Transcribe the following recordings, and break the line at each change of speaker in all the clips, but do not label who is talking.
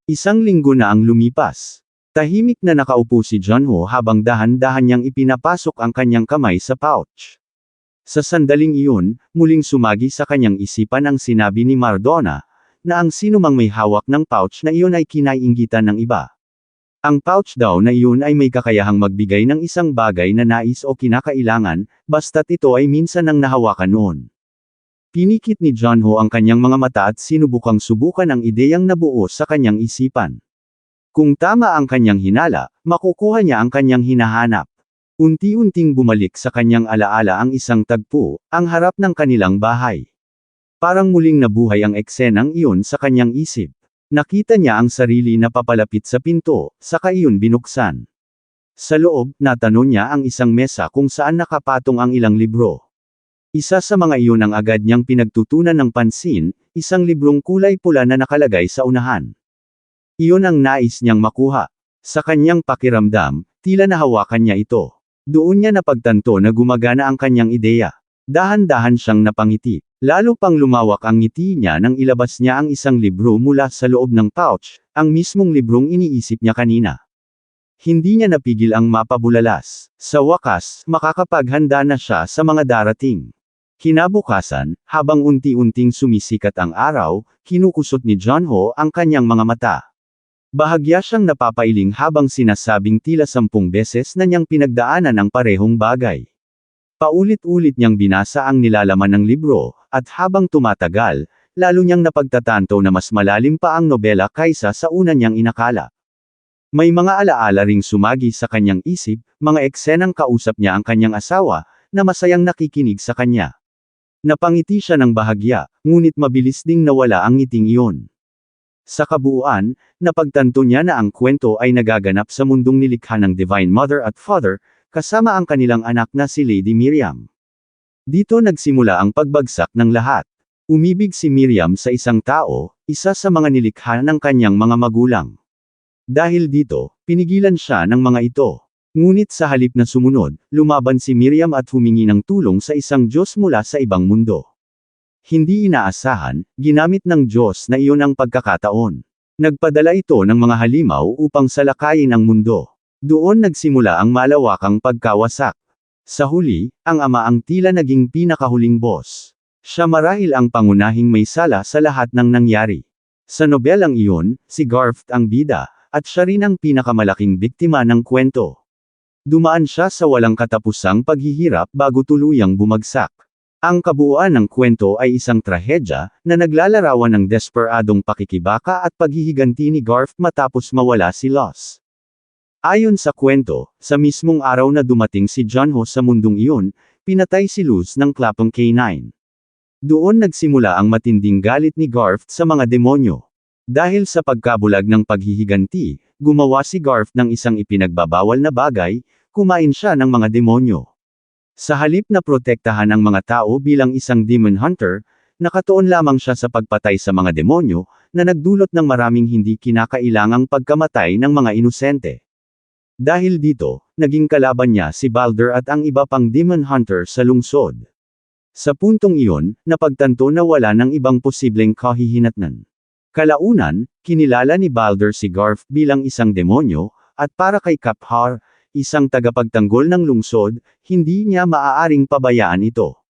Isang linggo na ang lumipas. Tahimik na nakaupo si Junho habang dahan-dahan niyang ipinapasok ang kanyang kamay sa pouch. Sa sandaling iyon, muling sumagi sa kanyang isipan ang sinabi ni Mardona, na ang sinumang may hawak ng pouch na iyon ay kinaiinggitan ng iba. Ang pouch daw na iyon ay may kakayahang magbigay ng isang bagay na nais o kinakailangan, basta't ito ay minsan nang nahawakan noon. Pinikit ni Junho ang kanyang mga mata at sinubukang subukan ang ideyang nabuo sa kanyang isipan. Kung tama ang kanyang hinala, makukuha niya ang kanyang hinahanap. Unti-unting bumalik sa kanyang alaala ang isang tagpo, ang harap ng kanilang bahay. Parang muling nabuhay ang eksenang iyon sa kanyang isip. Nakita niya ang sarili na papalapit sa pinto, saka iyon binuksan. Sa loob, natanong niya ang isang mesa kung saan nakapatong ang ilang libro. Isa sa mga iyon ang agad niyang pinagtutunan ng pansin, isang librong kulay pula na nakalagay sa unahan. Iyon ang nais niyang makuha. Sa kanyang pakiramdam, tila nahawakan niya ito. Doon niya napagtanto na gumagana ang kanyang ideya. Dahan-dahan siyang napangiti. Lalo pang lumawak ang ngiti niya nang ilabas niya ang isang libro mula sa loob ng pouch, ang mismong librong iniisip niya kanina. Hindi niya napigil ang mapabulalas. Sa wakas, makakapaghanda na siya sa mga darating. Kinabukasan, habang unti-unting sumisikat ang araw, kinukusot ni Junho ang kanyang mga mata. Bahagya siyang napapailing habang sinasabing tila 10 beses na niyang pinagdaanan ang parehong bagay. Paulit-ulit niyang binasa ang nilalaman ng libro, at habang tumatagal, lalo niyang napagtatanto na mas malalim pa ang nobela kaysa sa una niyang inakala. May mga alaala ring sumagi sa kanyang isip, mga eksenang kausap niya ang kanyang asawa, na masayang nakikinig sa kanya. Napangiti siya ng bahagya, ngunit mabilis ding nawala ang ngiting iyon. Sa kabuuan, napagtanto niya na ang kwento ay nagaganap sa mundong nilikha ng Divine Mother at Father, kasama ang kanilang anak na si Lady Miriam. Dito nagsimula ang pagbagsak ng lahat. Umibig si Miriam sa isang tao, isa sa mga nilikha ng kanyang mga magulang. Dahil dito, pinigilan siya ng mga ito. Ngunit sa halip na sumunod, lumaban si Miriam at humingi ng tulong sa isang Diyos mula sa ibang mundo. Hindi inaasahan, ginamit ng Diyos na iyon ang pagkakataon. Nagpadala ito ng mga halimaw upang salakayin ang mundo. Doon nagsimula ang malawakang pagkawasak. Sa huli, ang ama ang tila naging pinakahuling boss. Siya marahil ang pangunahing may sala sa lahat ng nangyari. Sa nobelang iyon, si Garth ang bida, at siya rin ang pinakamalaking biktima ng kwento. Dumaan siya sa walang katapusang paghihirap bago tuluyang bumagsak. Ang kabuuan ng kwento ay isang trahedya, na naglalarawan ng desperadong pakikibaka at paghihiganti ni Garth matapos mawala si Loss. Ayon sa kwento, sa mismong araw na dumating si Junho sa mundong iyon, pinatay si Luz ng klapong K9. Doon nagsimula ang matinding galit ni Garth sa mga demonyo. Dahil sa pagkabulag ng paghihiganti, gumawa si Garth ng isang ipinagbabawal na bagay, kumain siya ng mga demonyo. Sa halip na protektahan ang mga tao bilang isang demon hunter, nakatuon lamang siya sa pagpatay sa mga demonyo, na nagdulot ng maraming hindi kinakailangang pagkamatay ng mga inosente. Dahil dito, naging kalaban niya si Balder at ang iba pang demon hunter sa lungsod. Sa puntong iyon, napagtanto na wala ng ibang posibleng kahihinatnan. Kalaunan, kinilala ni Balder si Garth bilang isang demonyo, at para kay Kaphar, isang tagapagtanggol ng lungsod, hindi niya maaaring pabayaan ito.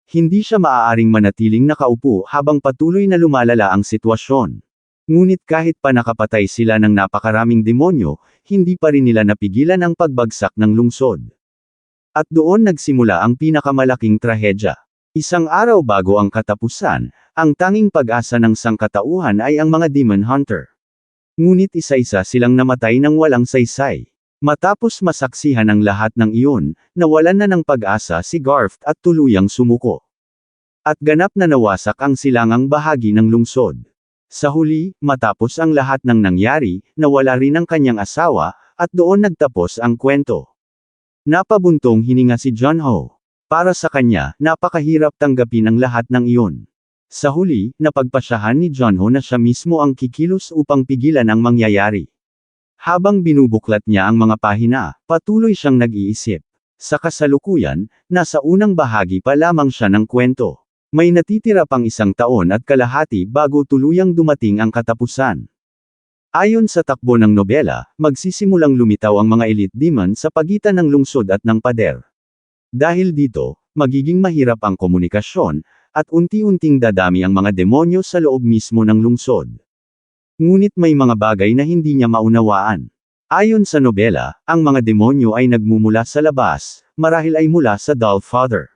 Hindi siya maaaring manatiling nakaupo habang patuloy na lumalala ang sitwasyon. Ngunit kahit pa nakapatay sila ng napakaraming demonyo, hindi pa rin nila napigilan ang pagbagsak ng lungsod. At doon nagsimula ang pinakamalaking trahedya. Isang araw bago ang katapusan, ang tanging pag-asa ng sangkatauhan ay ang mga demon hunter. Ngunit isa-isa silang namatay ng walang saysay. Matapos masaksihan ang lahat ng iyon, nawalan na ng pag-asa si Garth at tuluyang sumuko. At ganap na nawasak ang silangang bahagi ng lungsod. Sa huli, matapos ang lahat ng nangyari, nawala rin ang kanyang asawa, at doon nagtapos ang kwento. Napabuntong hininga si Junho. Para sa kanya, napakahirap tanggapin ang lahat ng iyon. Sa huli, napagpasyahan ni Junho na siya mismo ang kikilos upang pigilan ang mangyayari. Habang binubuklat niya ang mga pahina, patuloy siyang nag-iisip. Sa kasalukuyan, nasa unang bahagi pa lamang siya ng kwento. May natitira pang 1 taon at kalahati bago tuluyang dumating ang katapusan. Ayon sa takbo ng nobela, magsisimulang lumitaw ang mga elite demon sa pagitan ng lungsod at ng pader. Dahil dito, magiging mahirap ang komunikasyon, at unti-unting dadami ang mga demonyo sa loob mismo ng lungsod. Ngunit may mga bagay na hindi niya maunawaan. Ayon sa nobela, ang mga demonyo ay nagmumula sa labas, marahil ay mula sa Doll Father.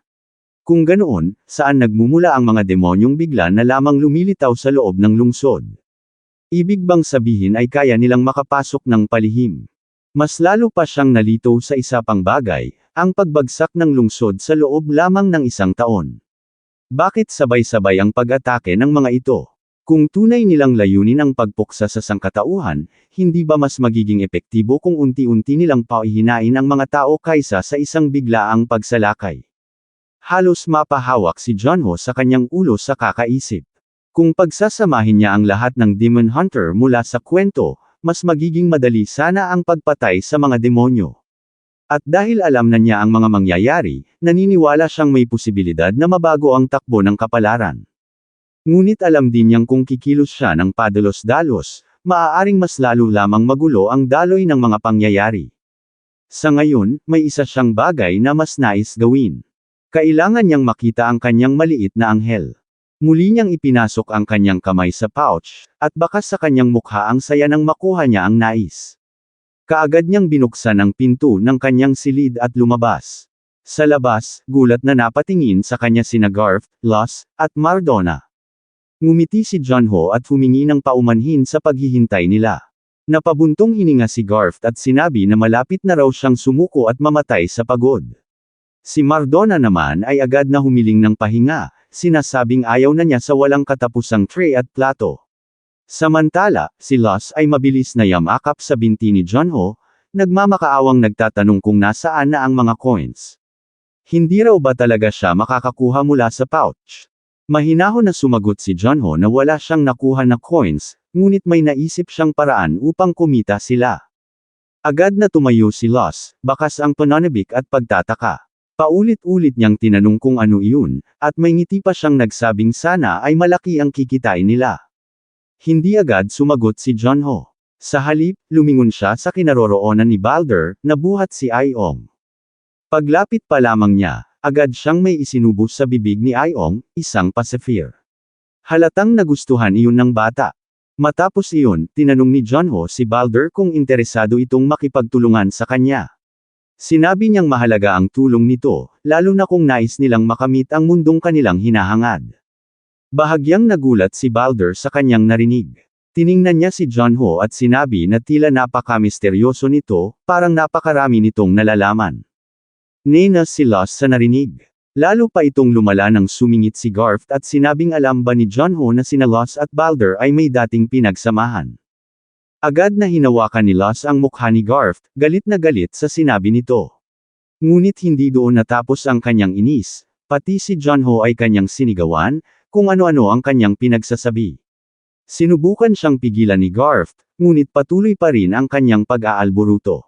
Kung ganoon, saan nagmumula ang mga demonyong bigla na lamang lumilitaw sa loob ng lungsod? Ibig bang sabihin ay kaya nilang makapasok ng palihim? Mas lalo pa siyang nalito sa isa pang bagay, ang pagbagsak ng lungsod sa loob lamang ng isang taon. Bakit sabay-sabay ang pag-atake ng mga ito? Kung tunay nilang layunin ang pagpuksa sa sangkatauhan, hindi ba mas magiging epektibo kung unti-unti nilang paihinain ang mga tao kaysa sa isang biglaang pagsalakay? Halos mapahawak si Junho sa kanyang ulo sa kakaisip. Kung pagsasamahin niya ang lahat ng Demon Hunter mula sa kwento, mas magiging madali sana ang pagpatay sa mga demonyo. At dahil alam na niya ang mga mangyayari, naniniwala siyang may posibilidad na mabago ang takbo ng kapalaran. Ngunit alam din niyang kung kikilos siya ng padalos-dalos, maaaring mas lalo lamang magulo ang daloy ng mga pangyayari. Sa ngayon, may isa siyang bagay na mas nais gawin. Kailangan niyang makita ang kanyang maliit na anghel. Muli niyang ipinasok ang kanyang kamay sa pouch, at bakas sa kanyang mukha ang saya nang makuha niya ang nais. Kaagad niyang binuksan ang pinto ng kanyang silid at lumabas. Sa labas, gulat na napatingin sa kanya sina Garth, Loss, at Mardona. Ngumiti si Junho at humingi ng paumanhin sa paghihintay nila. Napabuntong hininga si Garth at sinabi na malapit na raw siyang sumuko at mamatay sa pagod. Si Mardona naman ay agad na humiling ng pahinga, sinasabing ayaw na niya sa walang katapusang tray at plato. Samantala, si Loss ay mabilis na yamakap sa binti ni Junho, nagmamakaawang nagtatanong kung nasaan na ang mga coins. Hindi raw ba talaga siya makakakuha mula sa pouch? Mahinahon na sumagot si Junho na wala siyang nakuha na coins, ngunit may naisip siyang paraan upang kumita sila. Agad na tumayo si Loss, bakas ang pananabik at pagtataka. Paulit-ulit niyang tinanong kung ano iyon, at may ngiti pa siyang nagsabing sana ay malaki ang kikitain nila. Hindi agad sumagot si Junho. Sa halip, lumingon siya sa kinaroroonan ni Balder, na buhat si Aiong. Paglapit pa lamang niya, agad siyang may isinubos sa bibig ni Aiong, isang pacifier. Halatang nagustuhan iyon ng bata. Matapos iyon, tinanong ni Junho si Balder kung interesado itong makipagtulungan sa kanya. Sinabi niyang mahalaga ang tulong nito, lalo na kung nais nilang makamit ang mundong kanilang hinahangad. Bahagyang nagulat si Balder sa kanyang narinig. Tiningnan niya si Junho at sinabi na tila napaka-misteryoso nito, parang napakarami nitong nalalaman. Nena si Loss sa narinig. Lalo pa itong lumala nang sumingit si Garth at sinabing alam ba ni Junho na sina Loss at Balder ay may dating pinagsamahan. Agad na hinawakan ni Loss ang mukha ni Garth, galit na galit sa sinabi nito. Ngunit hindi doon natapos ang kanyang inis, pati si Junho ay kanyang sinigawan, kung ano-ano ang kanyang pinagsasabi. Sinubukan siyang pigilan ni Garth, ngunit patuloy pa rin ang kanyang pag-aalburuto.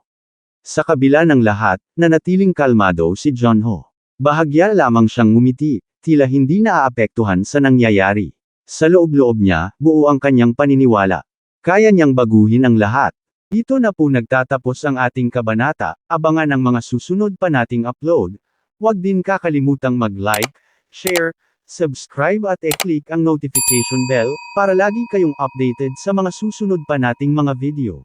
Sa kabila ng lahat, nanatiling kalmado si Junho. Bahagya lamang siyang ngumiti, tila hindi naaapektuhan sa nangyayari. Sa loob-loob niya, buo ang kanyang paniniwala. Kaya niyang baguhin ang lahat. Dito na po nagtatapos ang ating kabanata, abangan ang mga susunod pa nating upload. Huwag din kakalimutang mag-like, share, subscribe at i-click ang notification bell, para lagi kayong updated sa mga susunod pa nating mga video.